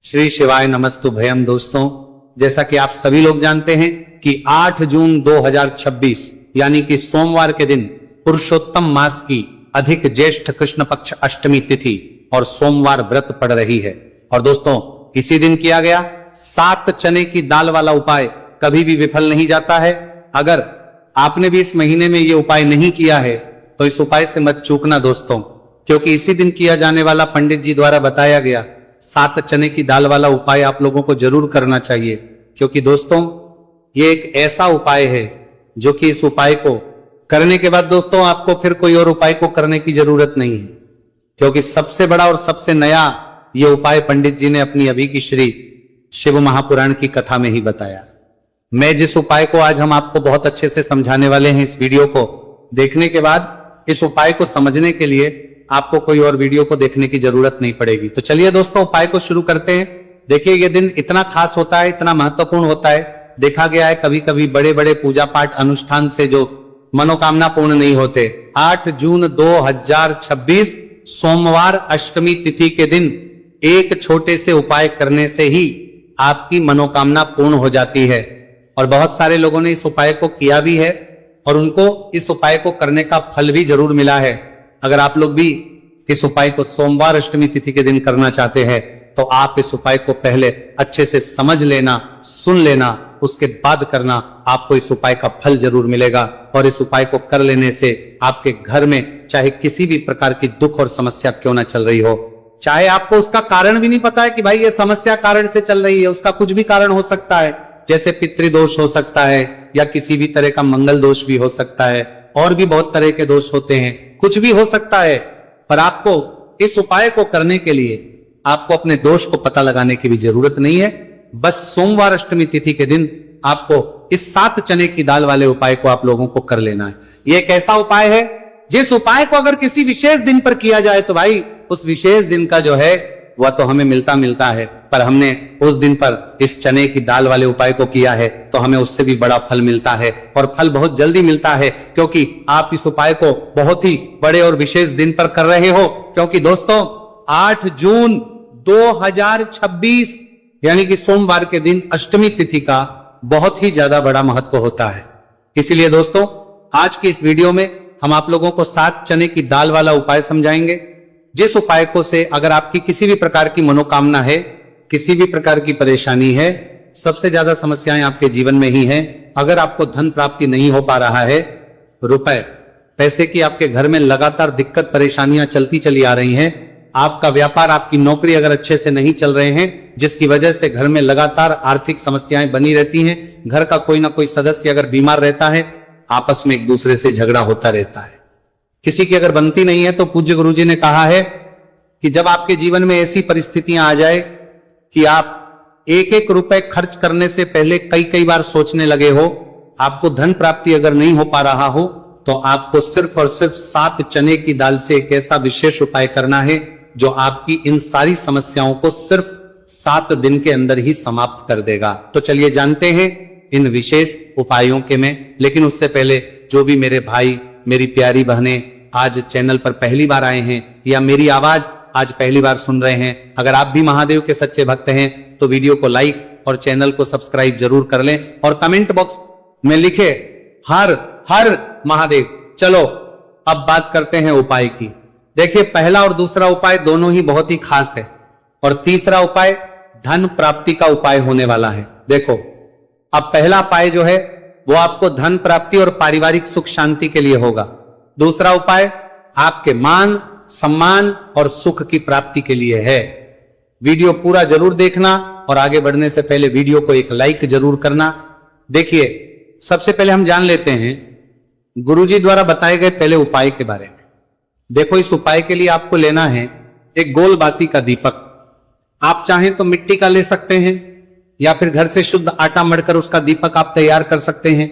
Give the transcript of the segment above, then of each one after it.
श्री शिवाय नमस्तु भयम। दोस्तों, जैसा कि आप सभी लोग जानते हैं कि 8 जून 2026 यानी कि सोमवार के दिन पुरुषोत्तम मास की अधिक ज्येष्ठ कृष्ण पक्ष अष्टमी तिथि और सोमवार व्रत पड़ रही है। और दोस्तों, इसी दिन किया गया 7 चने की दाल वाला उपाय कभी भी विफल नहीं जाता है। अगर आपने भी इस महीने में ये उपाय नहीं किया है तो इस उपाय से मत चूकना दोस्तों, क्योंकि इसी दिन किया जाने वाला पंडित जी द्वारा बताया गया 7 चने की दाल वाला उपाय आप लोगों को जरूर करना चाहिए। क्योंकि दोस्तों, ये एक ऐसा उपाय है जो कि इस उपाय को करने के बाद दोस्तों आपको फिर कोई और उपाय को करने की जरूरत नहीं है, क्योंकि सबसे बड़ा और सबसे नया ये उपाय पंडित जी ने अपनी अभी की श्री शिव महापुराण की कथा में ही बताया। मैं जिस उपाय को आज हम आपको बहुत अच्छे से समझाने वाले हैं, इस वीडियो को देखने के बाद इस उपाय को समझने के लिए आपको कोई और वीडियो को देखने की जरूरत नहीं पड़ेगी। तो चलिए दोस्तों, उपाय को शुरू करते हैं। देखिए, ये दिन इतना खास होता है, इतना महत्वपूर्ण होता है। देखा गया है कभी कभी बड़े बड़े पूजा पाठ अनुष्ठान से जो मनोकामना पूर्ण नहीं होते। 8 जून 2026 सोमवार अष्टमी तिथि के दिन एक छोटे से उपाय करने से ही आपकी मनोकामना पूर्ण हो जाती है। और बहुत सारे लोगों ने इस उपाय को किया भी है और उनको इस उपाय को करने का फल भी जरूर मिला है। अगर आप लोग भी इस उपाय को सोमवार अष्टमी तिथि के दिन करना चाहते हैं तो आप इस उपाय को पहले अच्छे से समझ लेना, सुन लेना, उसके बाद करना। आपको इस उपाय का फल जरूर मिलेगा। और इस उपाय को कर लेने से आपके घर में चाहे किसी भी प्रकार की दुख और समस्या क्यों ना चल रही हो, चाहे आपको उसका कारण भी नहीं पता है कि भाई ये समस्या कारण से चल रही है, उसका कुछ भी कारण हो सकता है, जैसे पितृदोष हो सकता है या किसी भी तरह का मंगल दोष भी हो सकता है, और भी बहुत तरह के दोष होते हैं, कुछ भी हो सकता है। पर आपको इस उपाय को करने के लिए आपको अपने दोष को पता लगाने की भी जरूरत नहीं है। बस सोमवार अष्टमी तिथि के दिन आपको इस 7 चने की दाल वाले उपाय को आप लोगों को कर लेना है। यह एक ऐसा उपाय है जिस उपाय को अगर किसी विशेष दिन पर किया जाए तो भाई उस विशेष दिन का जो है वह तो हमें मिलता है, पर हमने उस दिन पर इस चने की दाल वाले उपाय को किया है तो हमें उससे भी बड़ा फल मिलता है, और फल बहुत जल्दी मिलता है, क्योंकि आप इस उपाय को बहुत ही बड़े और विशेष दिन पर कर रहे हो। क्योंकि दोस्तों, 8 जून 2026 यानी कि सोमवार के दिन अष्टमी तिथि का बहुत ही ज्यादा बड़ा महत्व होता है। इसीलिए दोस्तों, आज की इस वीडियो में हम आप लोगों को 7 चने की दाल वाला उपाय समझाएंगे, जिस उपाय को से अगर आपकी किसी भी प्रकार की मनोकामना है, किसी भी प्रकार की परेशानी है, सबसे ज्यादा समस्याएं आपके जीवन में ही हैं, अगर आपको धन प्राप्ति नहीं हो पा रहा है, रुपए पैसे की आपके घर में लगातार दिक्कत परेशानियां चलती चली आ रही हैं, आपका व्यापार, आपकी नौकरी अगर अच्छे से नहीं चल रहे हैं, जिसकी वजह से घर में लगातार आर्थिक समस्याएं बनी रहती हैं, घर का कोई ना कोई सदस्य अगर बीमार रहता है, आपस में एक दूसरे से झगड़ा होता रहता है, किसी की अगर बनती नहीं है, तो पूज्य गुरुजी ने कहा है कि जब आपके जीवन में ऐसी परिस्थितियां आ जाए कि आप एक एक रुपए खर्च करने से पहले कई बार सोचने लगे हो, आपको धन प्राप्ति अगर नहीं हो पा रहा हो, तो आपको सिर्फ और सिर्फ 7 चने की दाल से एक ऐसा विशेष उपाय करना है जो आपकी इन सारी समस्याओं को सिर्फ 7 दिन के अंदर ही समाप्त कर देगा। तो चलिए जानते हैं इन विशेष उपायों के में। लेकिन उससे पहले जो भी मेरे भाई, मेरी प्यारी बहनें आज चैनल पर पहली बार आए हैं या मेरी आवाज आज पहली बार सुन रहे हैं, अगर आप भी महादेव के सच्चे भक्त हैं तो वीडियो को लाइक और चैनल को सब्सक्राइब जरूर कर लें और कमेंट बॉक्स में लिखे हर हर महादेव। चलो अब बात करते हैं उपाय की। देखिए, पहला और दूसरा उपाय दोनों ही बहुत ही खास है, और तीसरा उपाय धन प्राप्ति का उपाय होने वाला है। देखो, अब पहला उपाय जो है वो आपको धन प्राप्ति और पारिवारिक सुख शांति के लिए होगा। दूसरा उपाय आपके मान, सम्मान और सुख की प्राप्ति के लिए है। वीडियो पूरा जरूर देखना और आगे बढ़ने से पहले वीडियो को एक लाइक जरूर करना। देखिए, सबसे पहले हम जान लेते हैं गुरुजी द्वारा बताए गए पहले उपाय के बारे में। देखो, इस उपाय के लिए आपको लेना है एक गोल बाती का दीपक। आप चाहें तो मिट्टी का ले सकते हैं या फिर घर से शुद्ध आटा मढ़कर उसका दीपक आप तैयार कर सकते हैं।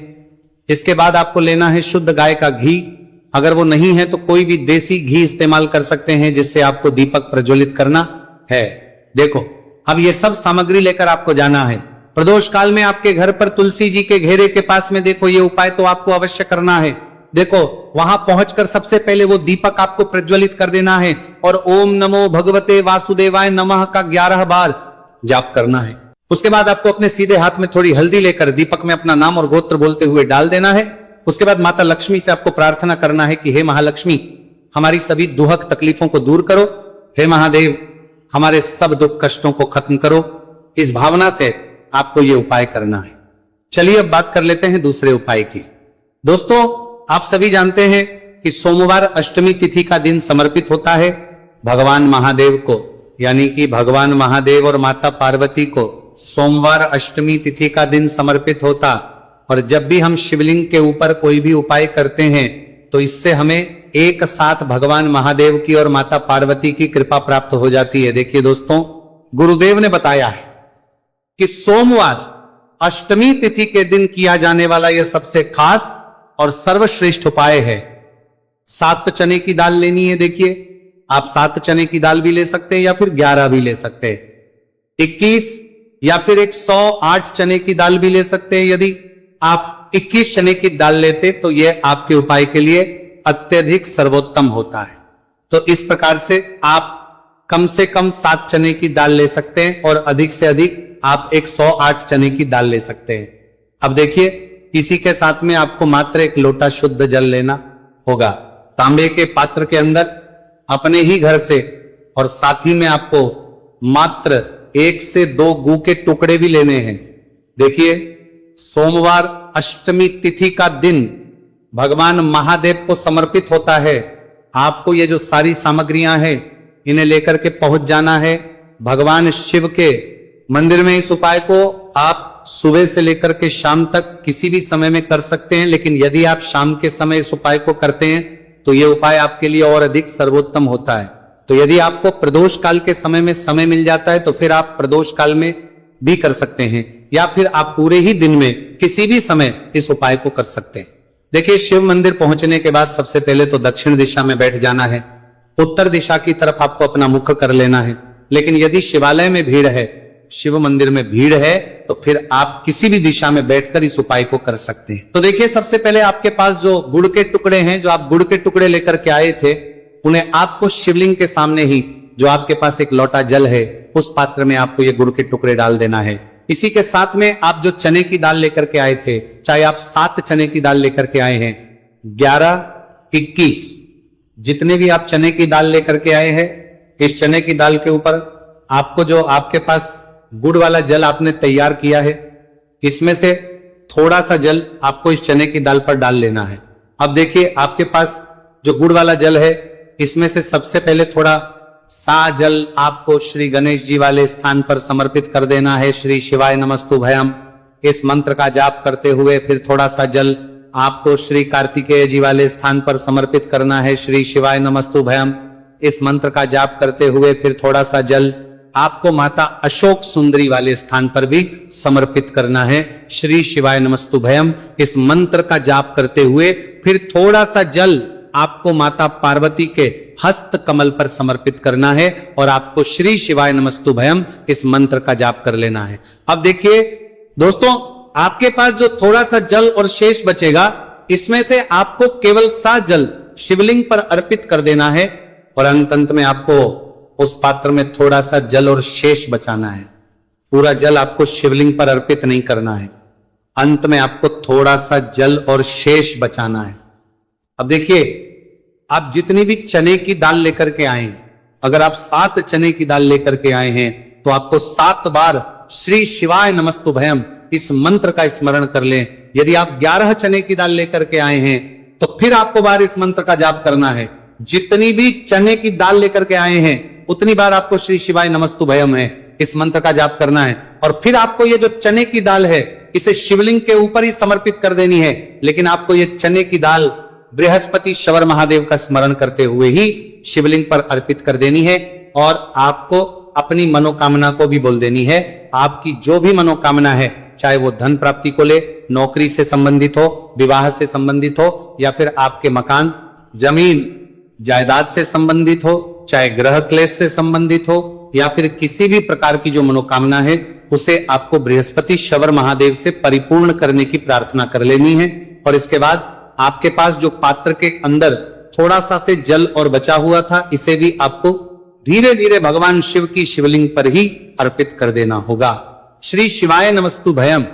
इसके बाद आपको लेना है शुद्ध गाय का घी। अगर वो नहीं है तो कोई भी देसी घी इस्तेमाल कर सकते हैं जिससे आपको दीपक प्रज्वलित करना है। देखो, अब ये सब सामग्री लेकर आपको जाना है। प्रदोष काल में आपके घर पर तुलसी जी के घेरे के पास में देखो ये उपाय तो आपको अवश्य करना है। देखो, वहां पहुंचकर सबसे पहले वो दीपक आपको प्रज्वलित कर देना है और ओम नमो भगवते वासुदेवाय नमः का 11 बार जाप करना है। उसके बाद आपको अपने सीधे हाथ में थोड़ी हल्दी लेकर दीपक में अपना नाम और गोत्र बोलते हुए डाल देना है। उसके बाद माता लक्ष्मी से आपको प्रार्थना करना है कि हे महालक्ष्मी, हमारी सभी दुहक तकलीफों को दूर करो। हे महादेव, हमारे सब दुख कष्टों को खत्म करो। इस भावना से आपको यह उपाय करना है। चलिए अब बात कर लेते हैं दूसरे उपाय की। दोस्तों, आप सभी जानते हैं कि सोमवार अष्टमी तिथि का दिन समर्पित होता है भगवान महादेव को, यानी कि भगवान महादेव और माता पार्वती को सोमवार अष्टमी तिथि का दिन समर्पित होता। और जब भी हम शिवलिंग के ऊपर कोई भी उपाय करते हैं तो इससे हमें एक साथ भगवान महादेव की और माता पार्वती की कृपा प्राप्त हो जाती है। देखिए दोस्तों, गुरुदेव ने बताया है कि सोमवार अष्टमी तिथि के दिन किया जाने वाला यह सबसे खास और सर्वश्रेष्ठ उपाय है। 7 चने की दाल लेनी है। देखिए, आप 7 चने की दाल भी ले सकते हैं या फिर 11 भी ले सकते हैं, 21 या फिर 108 चने की दाल भी ले सकते हैं। यदि आप 21 चने की दाल लेते तो यह आपके उपाय के लिए अत्यधिक सर्वोत्तम होता है। तो इस प्रकार से आप कम से कम 7 चने की दाल ले सकते हैं और अधिक से अधिक आप 108 चने की दाल ले सकते हैं। अब देखिए, इसी के साथ में आपको मात्र 1 लोटा शुद्ध जल लेना होगा तांबे के पात्र के अंदर अपने ही घर से, और साथ ही में आपको मात्र 1 से 2 गू के टुकड़े भी लेने हैं। देखिए, सोमवार अष्टमी तिथि का दिन भगवान महादेव को समर्पित होता है। आपको ये जो सारी सामग्रियां हैं इन्हें लेकर के पहुंच जाना है भगवान शिव के मंदिर में। इस उपाय को आप सुबह से लेकर के शाम तक किसी भी समय में कर सकते हैं, लेकिन यदि आप शाम के समय इस उपाय को करते हैं तो यह उपाय आपके लिए और अधिक सर्वोत्तम होता है। तो यदि आपको प्रदोष काल के समय में समय मिल जाता है तो फिर आप प्रदोष काल में भी कर सकते हैं, या फिर आप पूरे ही दिन में किसी भी समय इस उपाय को कर सकते हैं। देखिए, शिव मंदिर पहुंचने के बाद सबसे पहले तो दक्षिण दिशा में बैठ जाना है। उत्तर दिशा की तरफ आपको अपना मुख कर लेना है। लेकिन यदि शिवालय में भीड़ है, शिव मंदिर में भीड़ है, तो फिर आप किसी भी दिशा में बैठकर इस उपाय को कर सकते हैं। तो देखिए, सबसे पहले आपके पास जो गुड़ के टुकड़े हैं, जो आप गुड़ के टुकड़े लेकर के आए थे, उन्हें आपको शिवलिंग के सामने ही, जो आपके पास 1 लोटा जल है, उस पात्र में आपको ये गुड़ के टुकड़े डाल देना है। इसी के साथ में आप जो चने की दाल लेकर के आए थे, चाहे आप 7 चने की दाल लेकर के आए हैं, 11, 21, जितने भी आप चने की दाल लेकर के आए हैं, इस चने की दाल के ऊपर आपको जो आपके पास गुड़ वाला जल आपने तैयार किया है, इसमें से थोड़ा सा जल आपको इस चने की दाल पर डाल लेना है। अब देखिए, आपके पास जो गुड़ वाला जल है, इसमें से सबसे पहले थोड़ा सा जल आपको श्री गणेश जी वाले स्थान पर समर्पित कर देना है। श्री शिवाय नमस्तुभयम इस मंत्र का जाप करते हुए फिर थोड़ा सा जल आपको श्री कार्तिकेय जी वाले स्थान पर समर्पित करना है। श्री शिवाय नमस्तुभयम इस मंत्र का जाप करते हुए फिर थोड़ा सा जल आपको माता अशोक सुंदरी वाले स्थान पर भी समर्पित करना है। श्री शिवाय नमस्तुभयम इस मंत्र का जाप करते हुए फिर थोड़ा सा जल आपको माता पार्वती के हस्त कमल पर समर्पित करना है और आपको श्री शिवाय नमस्तुभयम इस मंत्र का जाप कर लेना है। अब देखिए दोस्तों, आपके पास जो थोड़ा सा जल और शेष बचेगा, इसमें से आपको केवल सा जल शिवलिंग पर अर्पित कर देना है और अंत में आपको उस पात्र में थोड़ा सा जल और शेष बचाना है। पूरा जल आपको शिवलिंग पर अर्पित नहीं करना है, अंत में आपको थोड़ा सा जल और शेष बचाना है। अब देखिए, आप जितनी भी चने की दाल लेकर के आए, अगर आप 7 चने की दाल लेकर के आए हैं तो आपको 7 बार श्री शिवाय नमस्तुभयम इस मंत्र का स्मरण कर लें। यदि आप 11 चने की दाल लेकर के आए हैं तो फिर आपको बार इस मंत्र का जाप करना है। जितनी भी चने की दाल लेकर के आए हैं उतनी बार आपको श्री शिवाय नमस्तुभयम है इस मंत्र का जाप करना है। और फिर आपको ये जो चने की दाल है इसे शिवलिंग के ऊपर ही समर्पित कर देनी है, लेकिन आपको ये चने की दाल बृहस्पति शवर महादेव का स्मरण करते हुए ही शिवलिंग पर अर्पित कर देनी है। और आपको अपनी मनोकामना को भी बोल देनी है। आपकी जो भी मनोकामना है, चाहे वो धन प्राप्ति को ले, नौकरी से संबंधित हो, विवाह से संबंधित हो, या फिर आपके मकान, जमीन, जायदाद से संबंधित हो, चाहे ग्रह क्लेश से संबंधित हो, या फिर किसी भी प्रकार की जो मनोकामना है, उसे आपको बृहस्पति शवर महादेव से परिपूर्ण करने की प्रार्थना कर लेनी है। और इसके बाद आपके पास जो पात्र के अंदर थोड़ा सा से जल और बचा हुआ था, इसे भी आपको धीरे धीरे भगवान शिव की शिवलिंग पर ही अर्पित कर देना होगा। श्री शिवाय नमस्तु भयम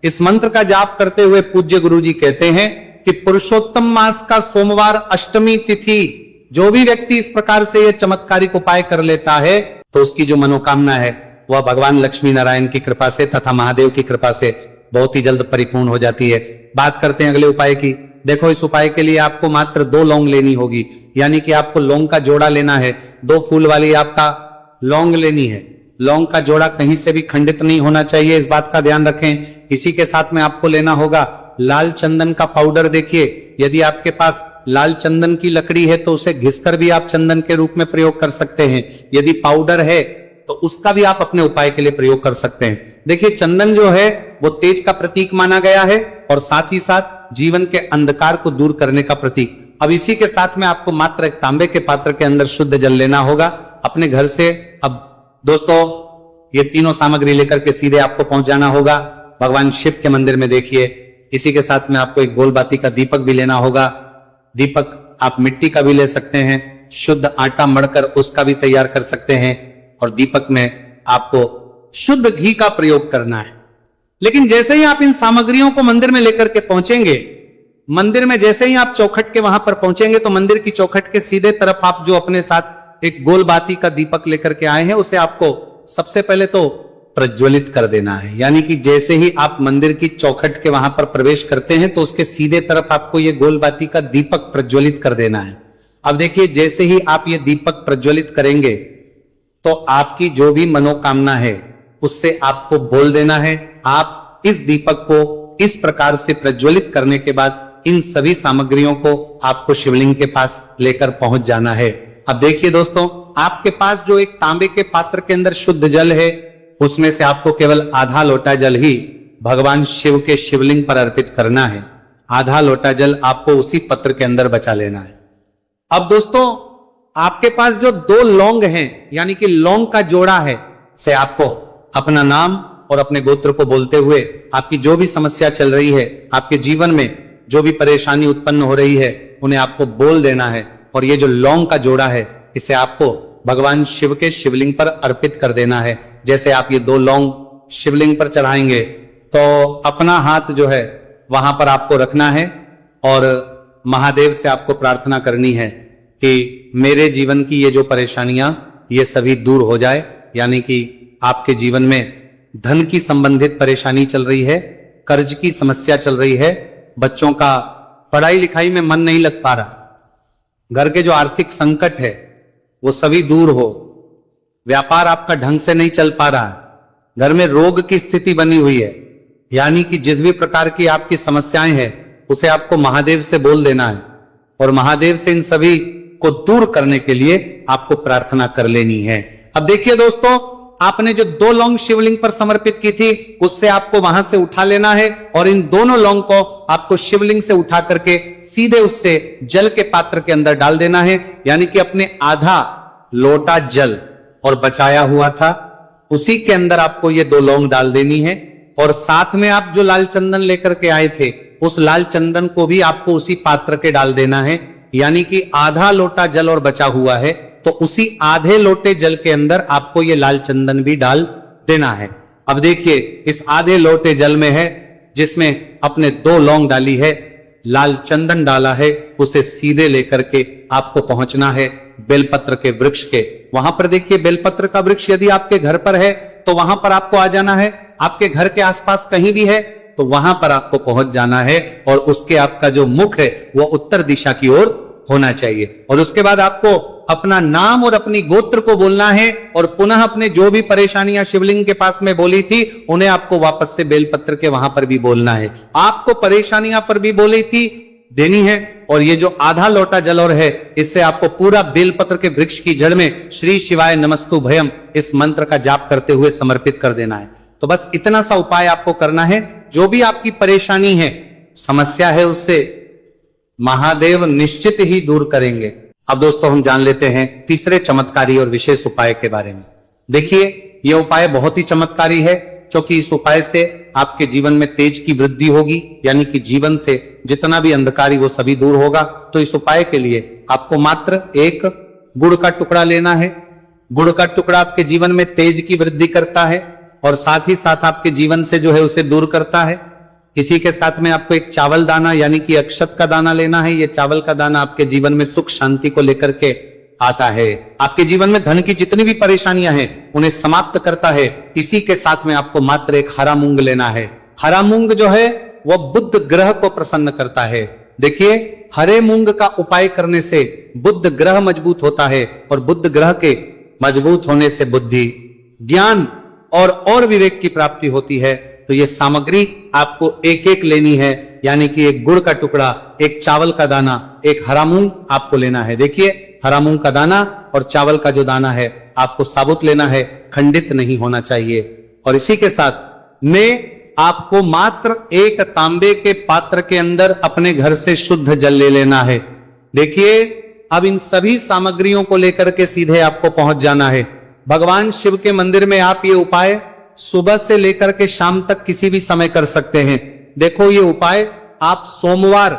इस मंत्र का जाप करते हुए पूज्य गुरुजी कहते हैं कि पुरुषोत्तम मास का सोमवार अष्टमी तिथि जो भी व्यक्ति इस प्रकार से यह चमत्कारिक उपाय कर लेता है तो उसकी जो मनोकामना है वह भगवान लक्ष्मी नारायण की कृपा से तथा महादेव की कृपा से बहुत ही जल्द परिपूर्ण हो जाती है। बात करते हैं अगले उपाय की। देखो, इस उपाय के लिए आपको मात्र 2 लौंग लेनी होगी, यानी कि आपको लौंग का जोड़ा लेना है। 2 फूल वाली आपका लौंग लेनी है। लौंग का जोड़ा कहीं से भी खंडित नहीं होना चाहिए, इस बात का ध्यान रखें। इसी के साथ में आपको लेना होगा लाल चंदन का पाउडर। देखिए, यदि आपके पास लाल चंदन की लकड़ी है तो उसे घिसकर भी आप चंदन के रूप में प्रयोग कर सकते हैं। यदि पाउडर है तो उसका भी आप अपने उपाय के लिए प्रयोग कर सकते हैं। देखिए, चंदन जो है वो तेज का प्रतीक माना गया है और साथ ही साथ जीवन के अंधकार को दूर करने का प्रतीक। अब इसी के साथ में आपको मात्र एक तांबे के पात्र के अंदर शुद्ध जल लेना होगा अपने घर से। अब दोस्तों, ये तीनों सामग्री लेकर के सीधे आपको पहुंच जाना होगा भगवान शिव के मंदिर में। देखिए, इसी के साथ में आपको एक गोलबाती का दीपक भी लेना होगा। दीपक आप मिट्टी का भी ले सकते हैं, शुद्ध आटा मढ़कर उसका भी तैयार कर सकते हैं, और दीपक में आपको शुद्ध घी का प्रयोग करना है। लेकिन जैसे ही आप इन सामग्रियों को मंदिर में लेकर के पहुंचेंगे, मंदिर में जैसे ही आप चौखट के वहां पर पहुंचेंगे तो मंदिर की चौखट के सीधे तरफ आप जो अपने साथ एक गोलबाती का दीपक लेकर के आए हैं उसे आपको सबसे पहले तो प्रज्वलित कर देना है। यानी कि जैसे ही आप मंदिर की चौखट के वहां पर प्रवेश करते हैं तो उसके सीधे तरफ आपको ये गोलबाती का दीपक प्रज्वलित कर देना है। अब देखिए, जैसे ही आप ये दीपक प्रज्वलित करेंगे तो आपकी जो भी मनोकामना है उससे आपको बोल देना है। आप इस दीपक को इस प्रकार से प्रज्वलित करने के बाद इन सभी सामग्रियों को आपको शिवलिंग के पास लेकर पहुंच जाना है। अब देखिए दोस्तों, आपके पास जो एक तांबे के पात्र के अंदर शुद्ध जल है उसमें से आपको केवल आधा लोटा जल ही भगवान शिव के शिवलिंग पर अर्पित करना है। आधा लोटा जल आपको उसी पत्र के अंदर बचा लेना है। अब दोस्तों, आपके पास जो 2 लौंग हैं, यानी कि लौंग का जोड़ा है, से आपको अपना नाम और अपने गोत्र को बोलते हुए आपकी जो भी समस्या चल रही है, आपके जीवन में जो भी परेशानी उत्पन्न हो रही है, उन्हें आपको बोल देना है। और ये जो लौंग का जोड़ा है इसे आपको भगवान शिव के शिवलिंग पर अर्पित कर देना है। जैसे आप ये 2 लौंग शिवलिंग पर चढ़ाएंगे तो अपना हाथ जो है वहां पर आपको रखना है और महादेव से आपको प्रार्थना करनी है कि मेरे जीवन की ये जो परेशानियां ये सभी दूर हो जाए। यानी कि आपके जीवन में धन की संबंधित परेशानी चल रही है, कर्ज की समस्या चल रही है, बच्चों का पढ़ाई लिखाई में मन नहीं लग पा रहा, घर के जो आर्थिक संकट है वो सभी दूर हो, व्यापार आपका ढंग से नहीं चल पा रहा है, घर में रोग की स्थिति बनी हुई है। यानी कि जिस भी प्रकार की आपकी समस्याएं हैं उसे आपको महादेव से बोल देना है और महादेव से इन सभी को दूर करने के लिए आपको प्रार्थना कर लेनी है। अब देखिए दोस्तों, आपने जो 2 लौंग शिवलिंग पर समर्पित की थी उससे आपको वहां से उठा लेना है और इन दोनों लौंग को आपको शिवलिंग से उठा करके सीधे उससे जल के पात्र के अंदर डाल देना है। यानी कि अपने आधा लोटा जल और बचाया हुआ था उसी के अंदर आपको ये 2 लौंग डाल देनी है और साथ में आप जो लाल चंदन लेकर के आए थे उस लाल चंदन को भी आपको उसी पात्र के डाल देना है। यानी कि आधा लोटा जल और बचा हुआ है तो उसी आधे लोटे जल के अंदर आपको ये लाल चंदन भी डाल देना है। अब देखिए, इस आधे लोटे जल में है जिसमें अपने 2 लौंग डाली है, लाल चंदन डाला है, उसे सीधे लेकर के आपको पहुंचना है बेलपत्र के वृक्ष के। वहां पर देखिए, बेलपत्र का वृक्ष यदि आपके घर पर है तो वहां पर आपको आ जाना है। आपके घर के आसपास कहीं भी है तो वहां पर आपको पहुंच जाना है और उसके आपका जो मुख है वो उत्तर दिशा की ओर होना चाहिए। और उसके बाद आपको अपना नाम और अपनी गोत्र को बोलना है और पुनः अपने जो भी परेशानियां शिवलिंग के पास में बोली थी उन्हें आपको वापस से बेलपत्र के वहां पर भी बोलना है। आपको परेशानियां पर भी बोली थी देनी है और ये जो आधा लोटा जल और है इससे आपको पूरा बेलपत्र के वृक्ष की जड़ में श्री शिवाय नमस्तु भयम इस मंत्र का जाप करते हुए समर्पित कर देना है। तो बस इतना सा उपाय आपको करना है। जो भी आपकी परेशानी है, समस्या है, उससे महादेव निश्चित ही दूर करेंगे। अब दोस्तों, हम जान लेते हैं तीसरे चमत्कारी और विशेष उपाय के बारे में। देखिए, यह उपाय बहुत ही चमत्कारी है क्योंकि इस उपाय से आपके जीवन में तेज की वृद्धि होगी। यानी कि जीवन से जितना भी अंधकारी वो सभी दूर होगा। तो इस उपाय के लिए आपको मात्र एक गुड़ का टुकड़ा लेना है गुड़ का टुकड़ा आपके जीवन में तेज की वृद्धि करता है और साथ ही साथ आपके जीवन से जो है उसे दूर करता है। इसी के साथ में आपको एक चावल दाना यानी कि अक्षत का दाना लेना है। ये चावल का दाना आपके जीवन में सुख शांति को लेकर के आता है, आपके जीवन में धन की जितनी भी परेशानियां हैं उन्हें समाप्त करता है। इसी के साथ में आपको मात्र एक हरा मूंग लेना है। हरा मूंग जो है वह बुध ग्रह को प्रसन्न करता है। देखिए, हरे मूंग का उपाय करने से बुध ग्रह मजबूत होता है और बुध ग्रह के मजबूत होने से बुद्धि, ज्ञान और विवेक की प्राप्ति होती है। तो ये सामग्री आपको एक एक लेनी है, यानी कि एक गुड़ का टुकड़ा, एक चावल का दाना, एक हरा मूंग आपको लेना है। देखिए, हरा मूंग का दाना और चावल का जो दाना है आपको साबुत लेना है, खंडित नहीं होना चाहिए। और इसी के साथ में आपको मात्र एक तांबे के पात्र के अंदर अपने घर से शुद्ध जल ले लेना है। देखिए, अब इन सभी सामग्रियों को लेकर के सीधे आपको पहुंच जाना है भगवान शिव के मंदिर में। आप ये उपाय सुबह से लेकर के शाम तक किसी भी समय कर सकते हैं। देखो, ये उपाय आप सोमवार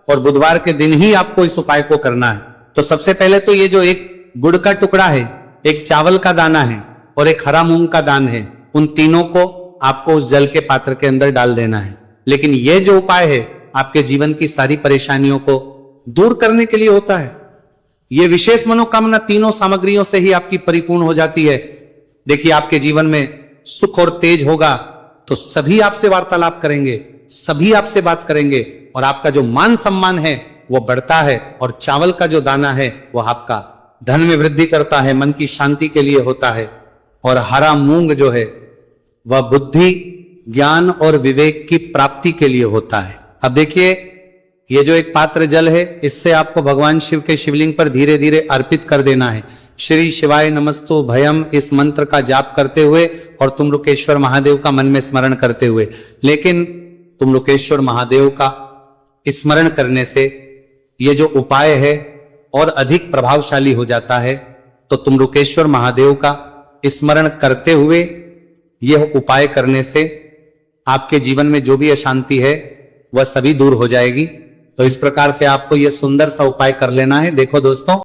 और बुधवार के दिन ही आपको इस उपाय को करना है। तो सबसे पहले तो ये जो एक गुड़ का टुकड़ा है, एक चावल का दाना है और एक हरा मूंग का दान है, उन तीनों को आपको उस जल के पात्र के अंदर डाल देना है। लेकिन यह जो उपाय है आपके जीवन की सारी परेशानियों को दूर करने के लिए होता है। यह विशेष मनोकामना तीनों सामग्रियों से ही आपकी परिपूर्ण हो जाती है। देखिए, आपके जीवन में सुख और तेज होगा तो सभी आपसे वार्तालाप करेंगे, सभी आपसे बात करेंगे और आपका जो मान सम्मान है वो बढ़ता है। और चावल का जो दाना है वह आपका धन में वृद्धि करता है, मन की शांति के लिए होता है। और हरा मूंग जो है वह बुद्धि, ज्ञान और विवेक की प्राप्ति के लिए होता है। अब देखिए, ये जो एक पात्र जल है इससे आपको भगवान शिव के शिवलिंग पर धीरे धीरे अर्पित कर देना है। श्री शिवाय नमस्तु भयम इस मंत्र का जाप करते हुए और तुमरुकेश्वर महादेव का मन में स्मरण करते हुए। लेकिन तुमरुकेश्वर महादेव का स्मरण करने से ये जो उपाय है और अधिक प्रभावशाली हो जाता है। तो तुमरुकेश्वर महादेव का स्मरण करते हुए यह उपाय करने से आपके जीवन में जो भी अशांति है वह सभी दूर हो जाएगी। तो इस प्रकार से आपको यह सुंदर सा उपाय कर लेना है। देखो दोस्तों,